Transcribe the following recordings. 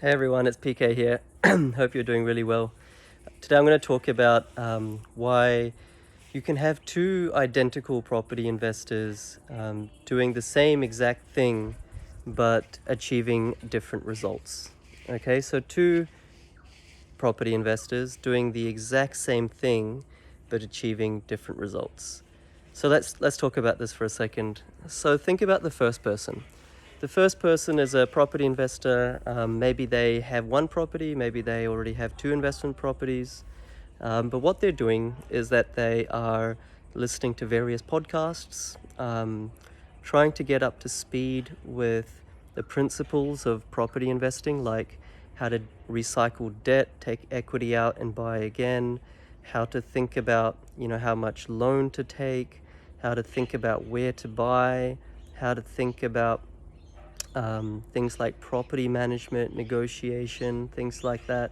Hey everyone, it's PK here. Hope you're doing really well. Today I'm going to talk about why you can have two identical property investors doing the same exact thing but achieving different results. Okay, so two property investors doing the exact same thing but achieving different results. So let's talk about this for a second. So think about the first person. The first person is a property investor. Maybe they have one property, maybe they already have two investment properties. But what they're doing is that they are listening to various podcasts, trying to get up to speed with the principles of property investing, like how to recycle debt, take equity out and buy again, how to think about, how much loan to take, how to think about where to buy, how to think about things like property management, negotiation, things like that.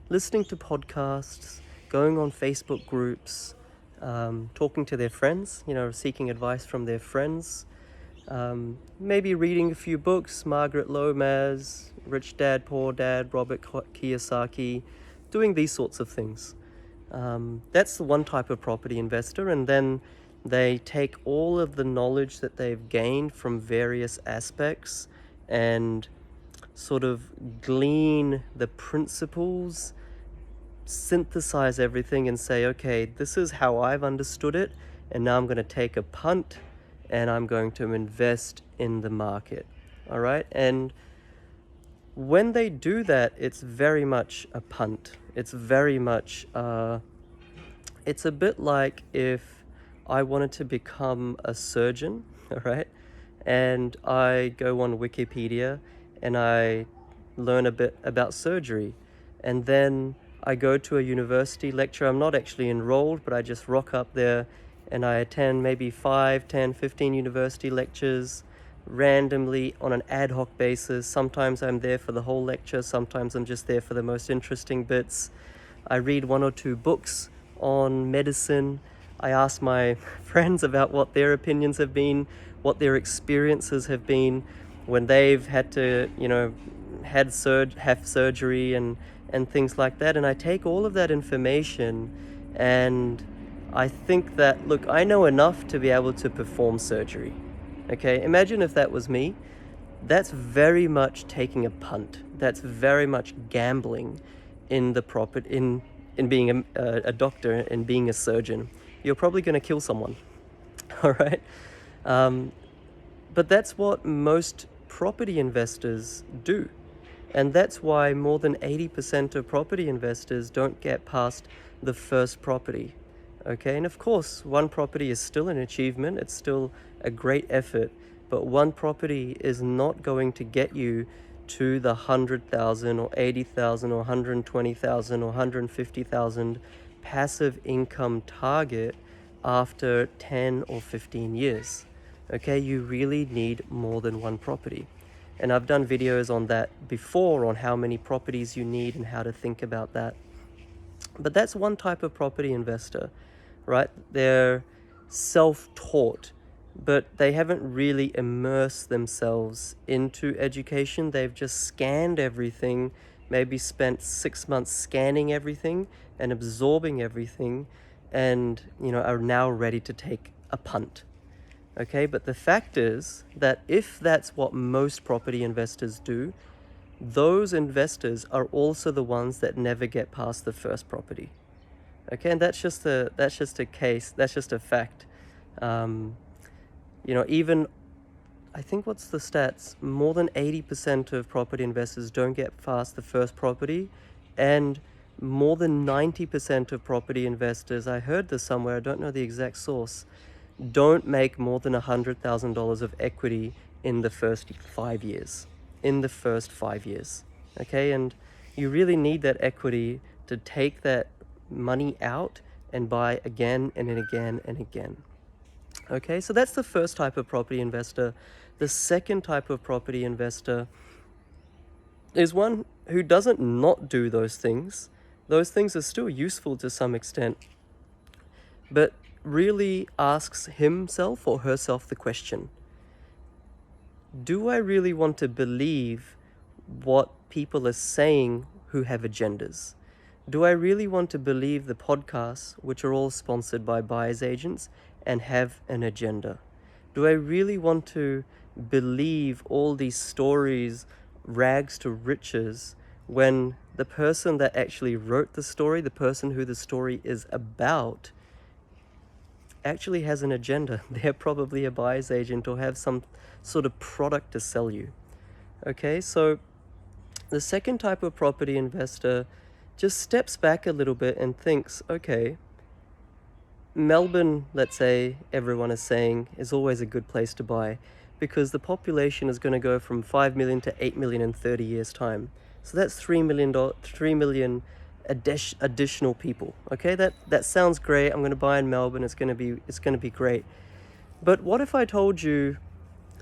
Listening to podcasts, going on Facebook groups, talking to their friends, seeking advice from their friends, maybe reading a few books, Margaret Lomas, Rich Dad, Poor Dad, Robert Kiyosaki, doing these sorts of things. That's the one type of property investor, and then they take all of the knowledge that they've gained from various aspects and sort of glean the principles, synthesize everything and say, okay, this is how I've understood it, and now I'm going to take a punt and I'm going to invest in the market. All right. And when they do that, it's very much a punt. It's very much, it's a bit like if I wanted to become a surgeon, all right, and I go on Wikipedia and I learn a bit about surgery, and then I go to a university lecture. I'm not actually enrolled, but I just rock up there and I attend maybe 5, 10, 15 university lectures randomly on an ad hoc basis. Sometimes I'm there for the whole lecture, sometimes I'm just there for the most interesting bits. I read one or two books on medicine. I ask my friends about what their opinions have been, what their experiences have been when they've had to, have surgery and things like that. And I take all of that information and I think that, look, I know enough to be able to perform surgery. Okay, imagine if that was me. That's very much taking a punt. That's very much gambling in the in being a doctor and being a surgeon. You're probably going to kill someone. All right. But that's what most property investors do. And that's why more than 80% of property investors don't get past the first property. Okay, and of course, one property is still an achievement, it's still a great effort, but one property is not going to get you to the 100,000 or 80,000 or 120,000 or 150,000 passive income target after 10 or 15 years. Okay, you really need more than one property. And I've done videos on that before, on how many properties you need and how to think about that. But that's one type of property investor, right? They're self-taught, but they haven't really immersed themselves into education. They've just scanned everything, maybe spent 6 months scanning everything and absorbing everything, and are now ready to take a punt. Okay, but the fact is that if that's what most property investors do, those investors are also the ones that never get past the first property. Okay, and that's just a case, that's just a fact. Even, I think, what's the stats? More than 80% of property investors don't get past the first property, and more than 90% of property investors, I heard this somewhere, I don't know the exact source, don't make more than $100,000 of equity in the first 5 years. In the first 5 years. Okay, and you really need that equity to take that money out and buy again and again and again. Okay, so that's the first type of property investor. The second type of property investor is one who doesn't not do those things. Those things are still useful to some extent, but really asks himself or herself the question, do I really want to believe what people are saying who have agendas. Do I really want to believe the podcasts, which are all sponsored by buyer's agents and have an agenda? Do I really want to believe all these stories, rags to riches, when the person that actually wrote the story, the person who the story is about, actually has an agenda? They're probably a buyer's agent or have some sort of product to sell you. Okay, so the second type of property investor just steps back a little bit and thinks, okay, Melbourne, let's say everyone is saying, is always a good place to buy because the population is going to go from 5 million to 8 million in 30 years' time. So that's 3 million additional people. Okay, that sounds great. I'm going to buy in Melbourne. It's going to be great. But what if I told you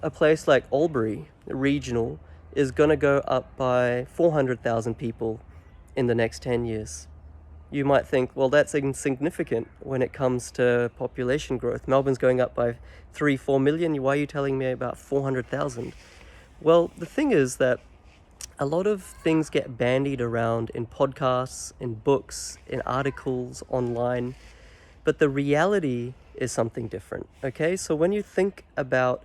a place like Albury regional is going to go up by 400,000 people in the next 10 years? You might think, well, that's insignificant when it comes to population growth. Melbourne's going up by 3-4 million. Why are you telling me about 400,000? Well, the thing is that a lot of things get bandied around in podcasts, in books, in articles, online, but the reality is something different, okay? So when you think about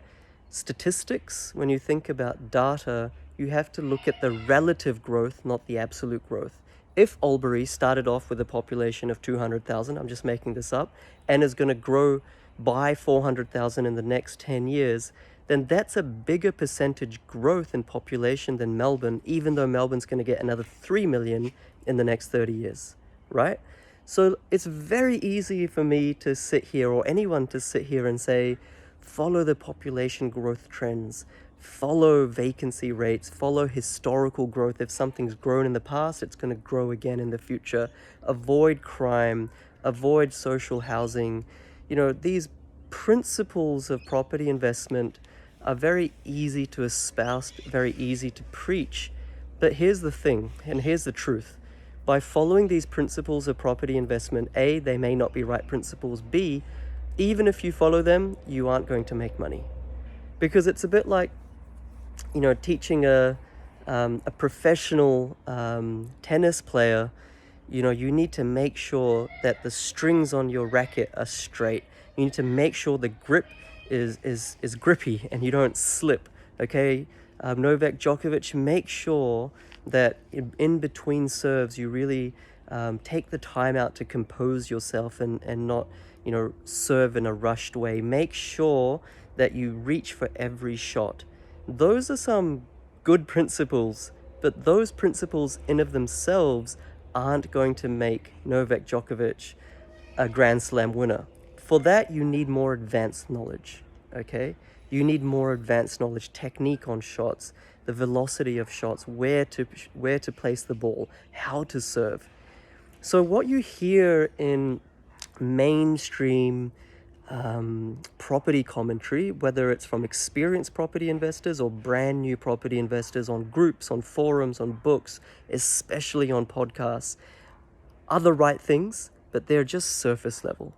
statistics, when you think about data, you have to look at the relative growth, not the absolute growth. If Albury started off with a population of 200,000, I'm just making this up, and is going to grow by 400,000 in the next 10 years, then that's a bigger percentage growth in population than Melbourne, even though Melbourne's going to get another 3 million in the next 30 years, right? So it's very easy for me to sit here, or anyone to sit here and say, follow the population growth trends, follow vacancy rates, follow historical growth. If something's grown in the past, it's going to grow again in the future. Avoid crime, avoid social housing. You know, these principles of property investment are very easy to espouse, very easy to preach. But here's the thing, and here's the truth. By following these principles of property investment, A, they may not be right principles. B, even if you follow them, you aren't going to make money. Because it's a bit like, you know, teaching a professional tennis player. You know, you need to make sure that the strings on your racket are straight. You need to make sure the grip is grippy and you don't slip, okay? Novak Djokovic, make sure that in between serves you really take the time out to compose yourself and not, you know, serve in a rushed way. Make sure that you reach for every shot. Those are some good principles, but those principles in of themselves aren't going to make Novak Djokovic a Grand Slam winner. For that, you need more advanced knowledge, okay? You need more advanced knowledge, technique on shots, the velocity of shots, where to place the ball, how to serve. So what you hear in mainstream property commentary, whether it's from experienced property investors or brand new property investors, on groups, on forums, on books, especially on podcasts, are the right things, but they're just surface level,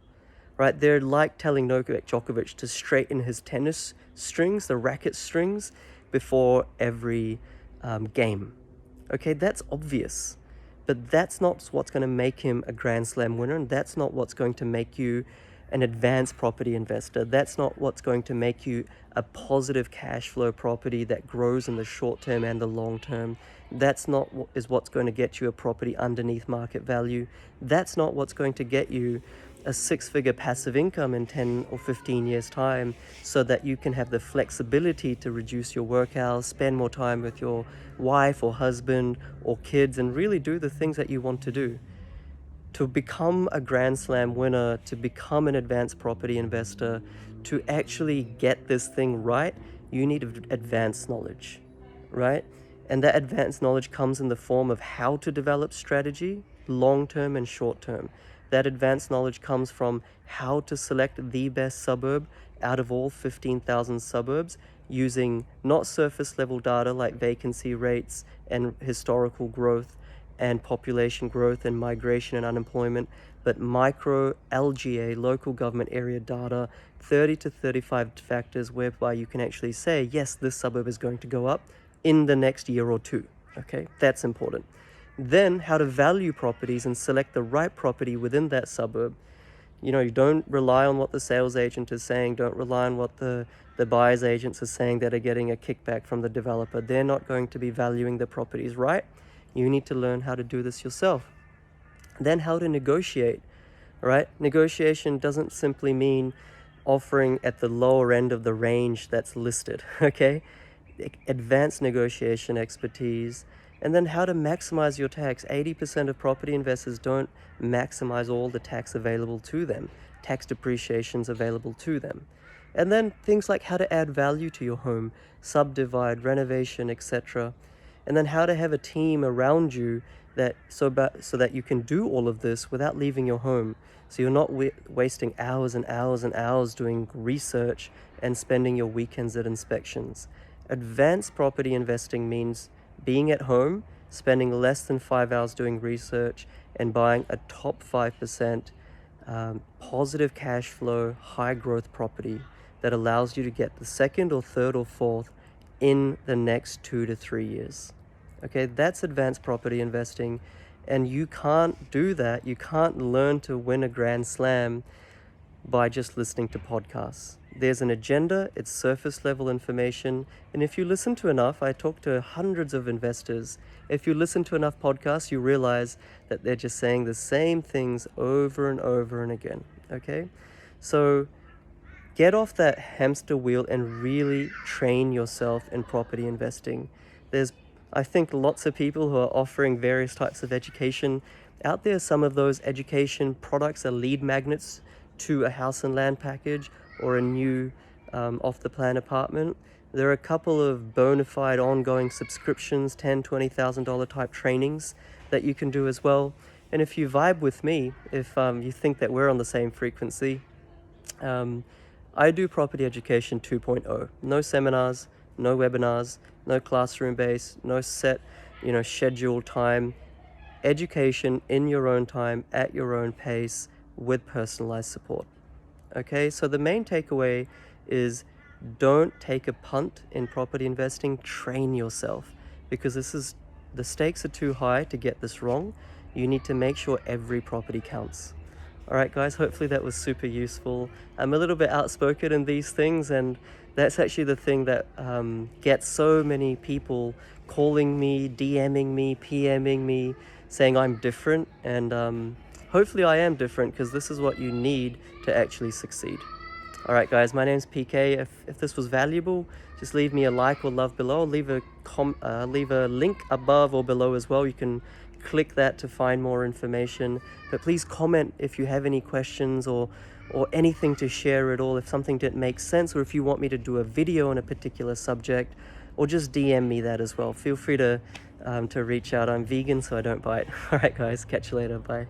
right? They're like telling Novak Djokovic to straighten his tennis strings, the racket strings, before every game. Okay, that's obvious, but that's not what's going to make him a Grand Slam winner, and that's not what's going to make you an advanced property investor. That's not what's going to make you a positive cash flow property that grows in the short term and the long term. That's not what's going to get you a property underneath market value. That's not what's going to get you a 6-figure passive income in 10 or 15 years time, so that you can have the flexibility to reduce your work hours, spend more time with your wife or husband or kids, and really do the things that you want to do. To become a Grand Slam winner, to become an advanced property investor, to actually get this thing right, you need advanced knowledge, right? And that advanced knowledge comes in the form of how to develop strategy, long-term and short-term. That advanced knowledge comes from how to select the best suburb out of all 15,000 suburbs, using not surface level data like vacancy rates and historical growth and population growth and migration and unemployment, but micro LGA, local government area data, 30 to 35 factors whereby you can actually say, yes, this suburb is going to go up, in the next year or two. Okay, that's important. Then how to value properties and select the right property within that suburb. You know, you don't rely on what the sales agent is saying. Don't rely on what the buyer's agents are saying that are getting a kickback from the developer. They're not going to be valuing the properties right. You need to learn how to do this yourself. Then how to negotiate, right? Negotiation doesn't simply mean offering at the lower end of the range that's listed, okay? Advanced negotiation expertise, and then how to maximize your tax. 80% of property investors don't maximize all the tax available to them. Tax depreciation's available to them. And then things like how to add value to your home, subdivide, renovation, etc. And then how to have a team around you that so that you can do all of this without leaving your home. So you're not wasting hours and hours and hours doing research and spending your weekends at inspections. Advanced property investing means being at home, spending less than 5 hours doing research, and buying a top 5% positive cash flow, high growth property that allows you to get the second or third or fourth in the next 2 to 3 years. Okay, that's advanced property investing, and you can't do that. You can't learn to win a grand slam by just listening to podcasts. There's an agenda, it's surface level information, and if you listen to enough, I talk to hundreds of investors, if you listen to enough podcasts, you realize that they're just saying the same things over and over and again, okay? So get off that hamster wheel and really train yourself in property investing. There's, I think, lots of people who are offering various types of education out there. Some of those education products are lead magnets to a house and land package or a new off-the-plan apartment. There are a couple of bona fide ongoing subscriptions, $10,000, $20,000 type trainings that you can do as well. And if you vibe with me, if you think that we're on the same frequency, I do property education 2.0. No seminars, no webinars, no classroom base, no set, scheduled time. Education in your own time, at your own pace, with personalized support. Okay, so the main takeaway is don't take a punt in property investing. Train yourself, because the stakes are too high to get this wrong. You need to make sure every property counts. All right, guys, hopefully that was super useful. I'm a little bit outspoken in these things, and that's actually the thing that gets so many people calling me, DMing me, PMing me, saying I'm different. And hopefully I am different, because this is what you need to actually succeed. All right, guys, my name's PK. If this was valuable, just leave me a like or love below. Leave a link above or below as well. You can click that to find more information. But please comment if you have any questions or anything to share at all. If something didn't make sense, or if you want me to do a video on a particular subject, or just DM me that as well. Feel free to reach out. I'm vegan, so I don't bite. All right, guys, catch you later. Bye.